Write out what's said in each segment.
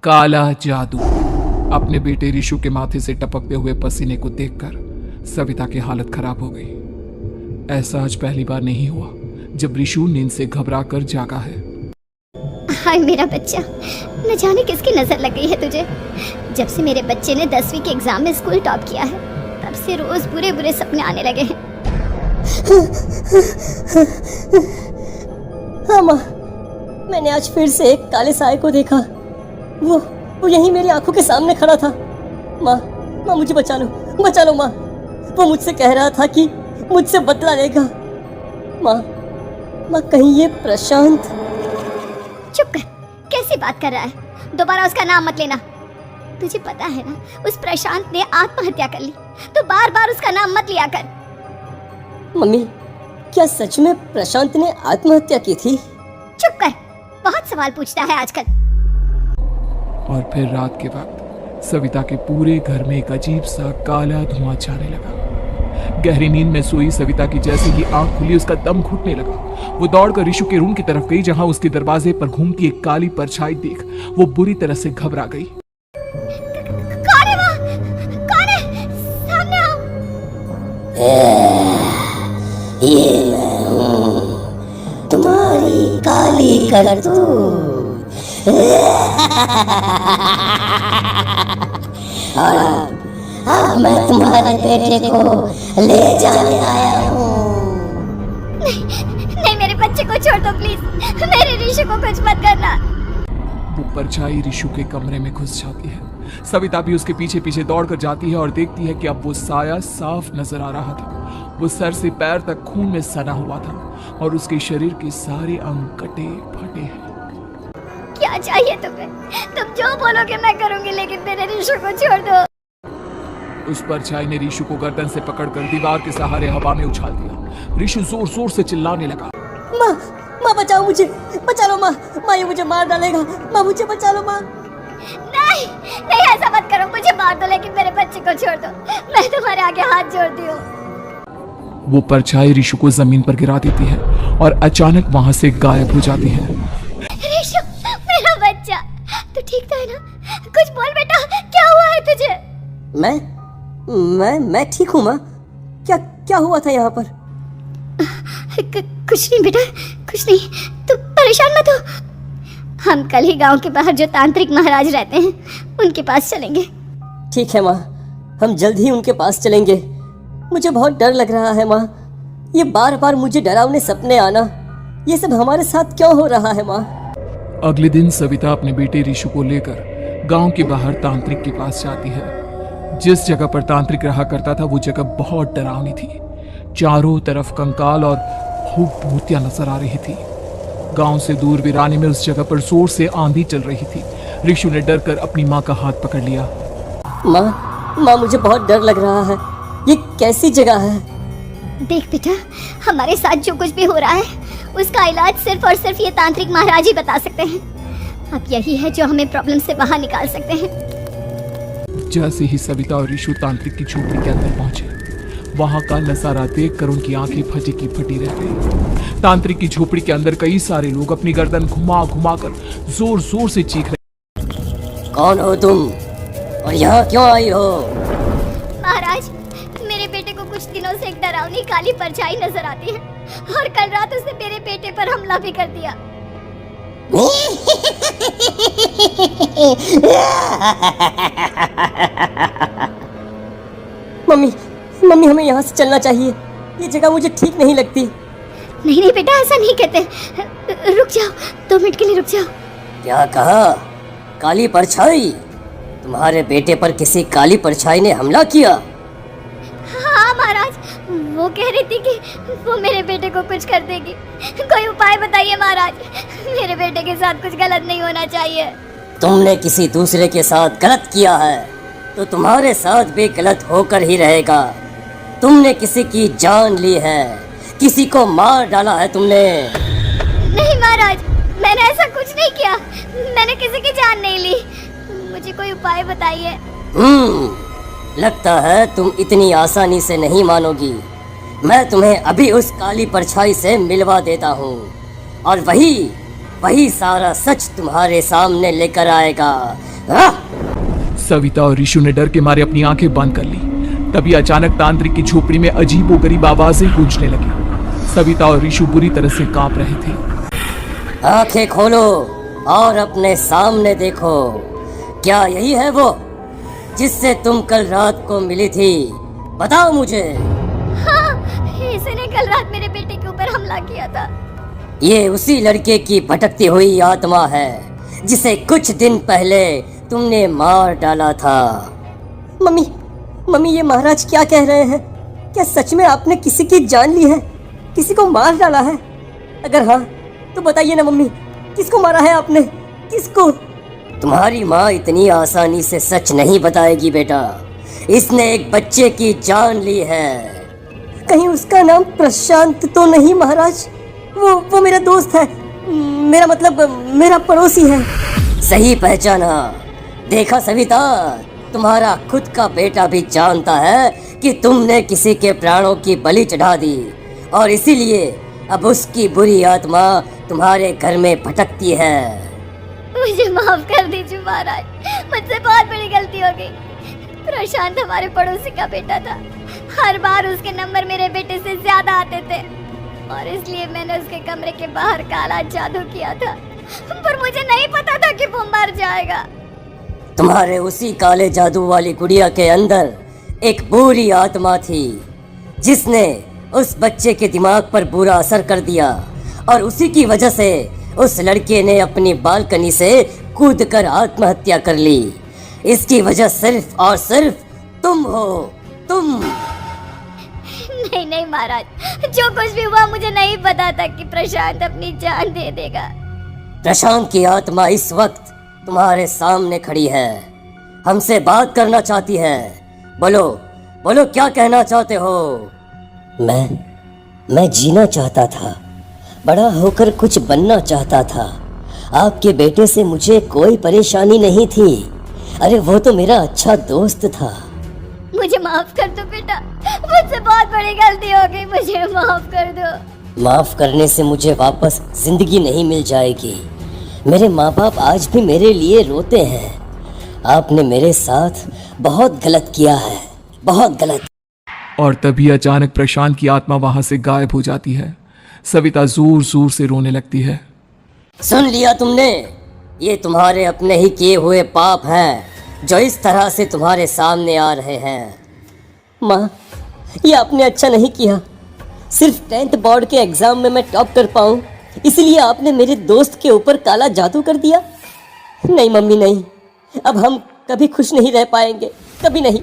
काला जादू। अपने बेटे रिशु के माथे से टपकते हुए पसीने को देखकर सविता की हालत खराब हो गई। ऐसा आज पहली बार नहीं हुआ जब रिशु नींद से घबरा कर जागा है। हाय मेरा बच्चा, न जाने किसकी नजर लग गई है तुझे। जब से मेरे बच्चे ने 10वीं के एग्जाम में स्कूल टॉप किया है तब से रोज बुरे बुरे सपने आने लगे हैं। हाँ माँ, मैंने आज फिर से एक काले साए को देखा। वो यहीं मेरी आंखों के सामने खड़ा था। माँ मुझे बचा लो माँ। वो मुझसे कह रहा था कि मुझसे बदला लेगा। माँ कहीं ये प्रशांत। चुप कर, कैसी बात कर रहा है? दोबारा उसका नाम मत लेना। तुझे पता है ना, उस प्रशांत ने आत्महत्या कर ली, तो बार बार उसका नाम मत लिया कर। मम्मी, क्या सच में प्रशांत ने आत्महत्या की थी? चुप कर, बहुत सवाल पूछता है आजकल। और फिर रात के वक्त सविता के पूरे घर में एक अजीब सा काला धुआं छाने लगा। गहरी नींद में सोई सविता की जैसे ही आंख खुली उसका दम घुटने लगा। वो दौड़कर रिशु के रूम की तरफ गई जहां उसके दरवाजे पर घूमती एक काली परछाई देख वो बुरी तरह से घबरा गई। कौन है वहाँ? कौन है? सामने आओ। ये मैं हूँ, तुम्हारी काली करतूत। और अब मैं तुम्हारे बेटे को ले जाने आया हूँ। नहीं, मेरे बच्चे को छोड़ दो प्लीज। मेरे रिशु को कुछ मत करना। वो परछाई रिशु के कमरे में घुस जाती है। सविता भी उसके पीछे पीछे दौड़कर जाती है और देखती है कि अब वो साया साफ नजर आ रहा था। वो सर से पैर तक खून में सना हुआ था और उसके शरीर के सारे अंग कटे फटे हैं। क्या चाहिए तुम्हें? तुम जो बोलोगे मैं करूंगी, लेकिन मेरे रिशु को छोड़ दो। उस परछाई ने रिशु को गर्दन से पकड़कर दीवार के सहारे हवा में उछाल दिया। रिशु जोर जोर से चिल्लाने लगा। माँ बचाओ मुझे, बचा लो माँ ये मुझे मार डालेगा। माँ मुझे बचा लो माँ। नहीं, ऐसा मत करो। मुझे मार दो लेकिन मेरे बच्चे को छोड़ दो। मैं तुम्हारे आगे हाथ जोड़ती हूँ। वो परछाई रिशु को जमीन पर गिरा देती है और अचानक वहां से गायब हो जाती है। रिशु, मेरा बच्चा, तू ठीक तो है ना? कुछ बोल बेटा, क्या हुआ है तुझे? मैं ठीक हूँ माँ। क्या हुआ था यहाँ पर? कुछ नहीं बेटा, कुछ नहीं। तू परेशान मत हो। हम कल ही गांव के बाहर जो तांत्रिक महाराज रहते हैं उनके पास चलेंगे। ठीक है माँ, हम जल्द ही उनके पास चलेंगे। मुझे बहुत डर लग रहा है माँ। ये बार बार मुझे डरावने सपने आना, ये सब हमारे साथ क्यों हो रहा है माँ? अगले दिन सविता अपने बेटे रिशु को लेकर गांव के बाहर तांत्रिक के पास जाती है। जिस जगह पर तांत्रिक रहा करता था वो जगह बहुत डरावनी थी। चारों तरफ कंकाल और भूतियां नजर आ रही थी। गांव से दूर वीराने में उस जगह पर जोर से आंधी चल रही थी। रिशु ने डर कर अपनी माँ का हाथ पकड़ लिया। माँ मुझे बहुत डर लग रहा है। ये कैसी जगह है? देख बेटा, हमारे साथ जो कुछ भी हो रहा है उसका इलाज सिर्फ और सिर्फ ये तांत्रिक महाराज ही बता सकते हैं। अब यही है जो हमें प्रॉब्लम से बाहर निकाल सकते हैं। जैसे ही सविता और रिशु तांत्रिक की झोपड़ी के अंदर पहुंचे, वहां का नजारा देखकर उनकी आंखें फटी की फटी रह गई। तांत्रिक की झोपड़ी के अंदर कई सारे लोग अपनी गर्दन घुमा घुमा कर जोर जोर से चीख रहे। कौन हो तुम और यहाँ क्यों आई हो? महाराज, मेरे बेटे को कुछ दिनों से एक डरावनी काली परछाई नजर आती है और कल रात उसने मेरे बेटे पर हमला भी कर दिया। मम्मी हमें यहाँ से चलना चाहिए। ये जगह मुझे ठीक नहीं लगती। नहीं बेटा, ऐसा नहीं कहते। रुक जाओ, 2 मिनट के लिए रुक जाओ। क्या कहा? काली परछाई? तुम्हारे बेटे पर किसी काली परछाई ने हमला किया? हाँ महाराज, वो कह रही थी कि वो मेरे बेटे को कुछ कर देगी। कोई उपाय बताइए महाराज, मेरे बेटे के साथ कुछ गलत नहीं होना चाहिए। तुमने किसी दूसरे के साथ गलत किया है तो तुम्हारे साथ भी गलत होकर ही रहेगा। तुमने किसी की जान ली है, किसी को मार डाला है तुमने। नहीं महाराज, मैंने ऐसा कुछ नहीं किया। मैंने किसी की जान नहीं ली। मुझे कोई उपाय बताइए। लगता है तुम इतनी आसानी से नहीं मानोगी। मैं तुम्हें अभी उस काली परछाई से मिलवा देता हूँ और वही सारा सच तुम्हारे सामने लेकर आएगा। सविता और ऋषु ने डर के मारे अपनी आंखें बंद कर ली। तभी अचानक तांत्रिक की झोपड़ी में अजीबोगरीब आवाजें गूंजने लगी। सविता और ऋषु बुरी तरह से कांप रहे थे। आंखें खोलो और अपने सामने देखो। क्या यही है वो जिससे तुम कल रात को मिली थी? बताओ मुझे। हाँ, इसने कल रात मेरे बेटे के ऊपर हमला किया था। ये उसी लड़के की भटकती हुई आत्मा है जिसे कुछ दिन पहले तुमने मार डाला था। मम्मी, मम्मी, ये महाराज क्या कह रहे हैं? क्या सच में आपने किसी की जान ली है? किसी को मार डाला है? अगर हाँ तो बताइए ना मम्मी, किसको मारा है आपने? किसको? तुम्हारी माँ इतनी आसानी से सच नहीं बताएगी बेटा। इसने एक बच्चे की जान ली है। कहीं उसका नाम प्रशांत तो नहीं महाराज? वो मेरा दोस्त है, मेरा मतलब मेरा पड़ोसी है। सही पहचाना। देखा सविता, तुम्हारा खुद का बेटा भी जानता है कि तुमने किसी के प्राणों की बलि चढ़ा दी और इसीलिए अब उसकी बुरी आत्मा तुम्हारे घर में भटकती है। मुझे माफ कर दीजिए महाराज, मुझसे बहुत बड़ी गलती हो गई। प्रशांत हमारे पड़ोसी का बेटा था। हर बार उसके नंबर मेरे बेटे से ज्यादा आते थे और इसलिए मैंने उसके कमरे के बाहर काला जादू किया था, पर मुझे नहीं पता था कि वो मर जाएगा। तुम्हारे उसी काले जादू वाली गुड़िया के अंदर एक बुरी आत्मा थी जिसने उस बच्चे के दिमाग पर बुरा असर कर दिया और उसी की वजह से उस लड़के ने अपनी बालकनी से कूदकर आत्महत्या कर ली। इसकी वजह सिर्फ और सिर्फ तुम हो, तुम। नहीं नहीं महाराज, जो कुछ भी हुआ मुझे नहीं पता था कि प्रशांत अपनी जान दे देगा। प्रशांत की आत्मा इस वक्त तुम्हारे सामने खड़ी है, हमसे बात करना चाहती है। बोलो बोलो, क्या कहना चाहते हो? मैं जीना चाहता था, बड़ा होकर कुछ बनना चाहता था। आपके बेटे से मुझे कोई परेशानी नहीं थी। अरे वो तो मेरा अच्छा दोस्त था। मुझे माफ कर दो बेटा, मुझसे बहुत बड़ी गलती हो गई, मुझे माफ कर दो। माफ करने से मुझे वापस जिंदगी नहीं मिल जाएगी। मेरे माँ बाप आज भी मेरे लिए रोते हैं। आपने मेरे साथ बहुत गलत किया है, बहुत गलत। और तभी अचानक प्रशांत की आत्मा वहां से गायब हो जाती है। सविता जोर जोर से रोने लगती है। सुन लिया तुमने? ये तुम्हारे अपने ही किए हुए पाप हैं जो इस तरह से तुम्हारे सामने आ रहे हैं। माँ, ये आपने अच्छा नहीं किया। सिर्फ 10th बोर्ड के एग्जाम में मैं टॉप कर पाऊँ इसलिए आपने मेरे दोस्त के ऊपर काला जादू कर दिया। नहीं मम्मी, नहीं, अब हम कभी खुश नहीं रह पाएंगे, कभी नहीं।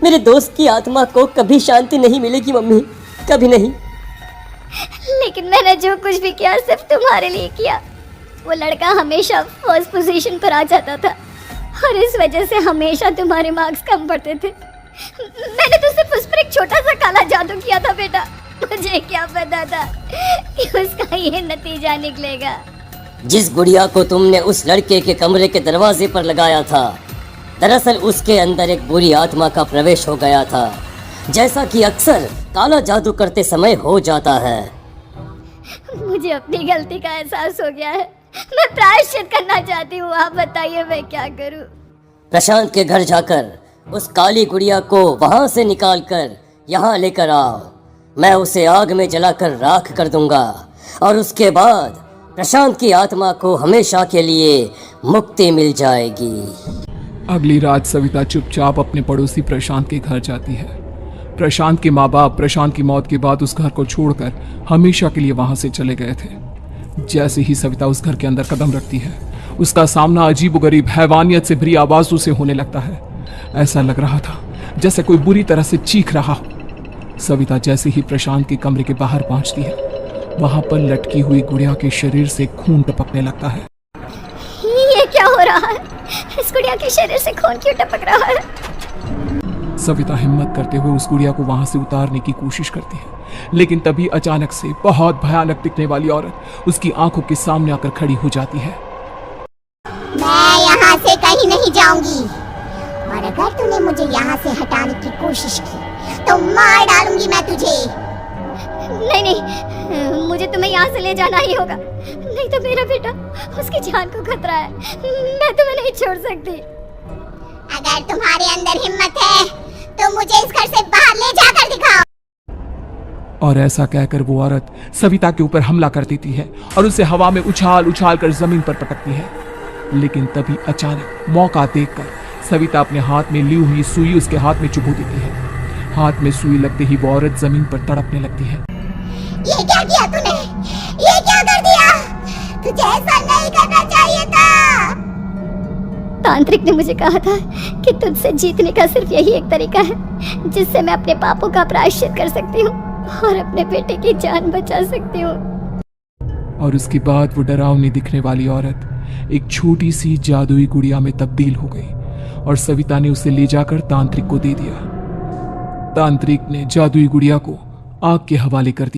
मेरे दोस्त की आत्मा को कभी शांति नहीं मिलेगी मम्मी, कभी नहीं। लेकिन मैंने जो कुछ भी किया सिर्फ तुम्हारे लिए किया। वो लड़का हमेशा फर्स्ट पोजीशन पर आ जाता था और इस वजह से हमेशा तुम्हारे मार्क्स कम पड़ते थे। मैंने तो सिर्फ उस पर एक छोटा सा काला जादू किया था बेटा। मुझे क्या पता था कि उसका ये नतीजा निकलेगा। जिस गुड़िया को तुमने उस लड़के के कमरे के दरवाजे पर लगाया था, दरअसल उसके अंदर एक बुरी आत्मा का प्रवेश हो गया था, जैसा कि अक्सर काला जादू करते समय हो जाता है। मुझे अपनी गलती का एहसास हो गया है। मैं प्रायश्चित करना चाहती हूँ, आप बताइए मैं क्या करूँ? प्रशांत के घर जाकर उस काली गुड़िया को वहां से निकालकर यहाँ लेकर आओ। मैं उसे आग में जलाकर राख कर दूंगा और उसके बाद प्रशांत की आत्मा को हमेशा के लिए मुक्ति मिल जाएगी। अगली रात सविता चुपचाप अपने पड़ोसी प्रशांत के घर जाती है। प्रशांत के माँ बाप प्रशांत की मौत के बाद उस घर को छोड़कर हमेशा के लिए वहां से चले गए थे। जैसे ही सविता उस घर के अंदर कदम रखती है, उसका सामना अजीबोगरीब हैवानियत से भरी आवाजों से होने लगता है। ऐसा लग रहा था जैसे कोई बुरी तरह से चीख रहा हो। सविता जैसे ही प्रशांत के कमरे के बाहर पहुंचती है, वहां पर लटकी हुई गुड़िया के शरीर से खून टपकने लगता है। ये क्या हो रहा है? इस गुड़िया के शरीर से खून क्यों टपक रहा है? सविता हिम्मत करते हुए उस गुड़िया को वहां से उतारने की कोशिश करती है, लेकिन तभी अचानक से बहुत भयानक दिखने वाली औरत उसकी आंखों के सामने आकर खड़ी हो जाती है। मैं यहाँ से कहीं नहीं जाऊंगी और अगर तूने मुझे यहाँ से हटाने की कोशिश की तो मार डालूंगी मैं तुझे। नहीं नहीं, मुझे तुम्हें यहाँ से ले जाना ही होगा, नहीं तो मेरा बेटा, उसकी जान को खतरा है। मैं तुम्हें नहीं छोड़ सकती। अगर तुम्हारे अंदर हिम्मत है तो मुझे इस घर से बाहर ले जाकर दिखाओ। और ऐसा कहकर वो औरत सविता के ऊपर हमला कर देती है और उसे हवा में उछाल उछाल कर जमीन पर पटकती है। लेकिन तभी अचानक मौका देखकर सविता अपने हाथ में ली हुई सुई उसके हाथ में चुभो देती है। हाथ में सुई लगते ही वो औरत जमीन पर तड़पने लगती है। ये क्या किया तूने? ये क्या कर दिया? तुझे ऐसा नहीं करना चाहिए था। तांत्रिक ने मुझे कहा था कि तुझसे जीतने का सिर्फ यही एक तरीका है जिससे मैं अपने पापों का प्रायश्चित कर सकती हूँ और अपने बेटे की जान बचा सकती हूँ। और उसके बाद वो डरावनी दिखने वाली औरत एक छोटी सी जादुई गुड़िया में तब्दील हो गई और सविता ने उसे ले जाकर तांत्रिक को दे दिया। तांत्रिक ने जादुई गुड़िया को आग के हवाले कर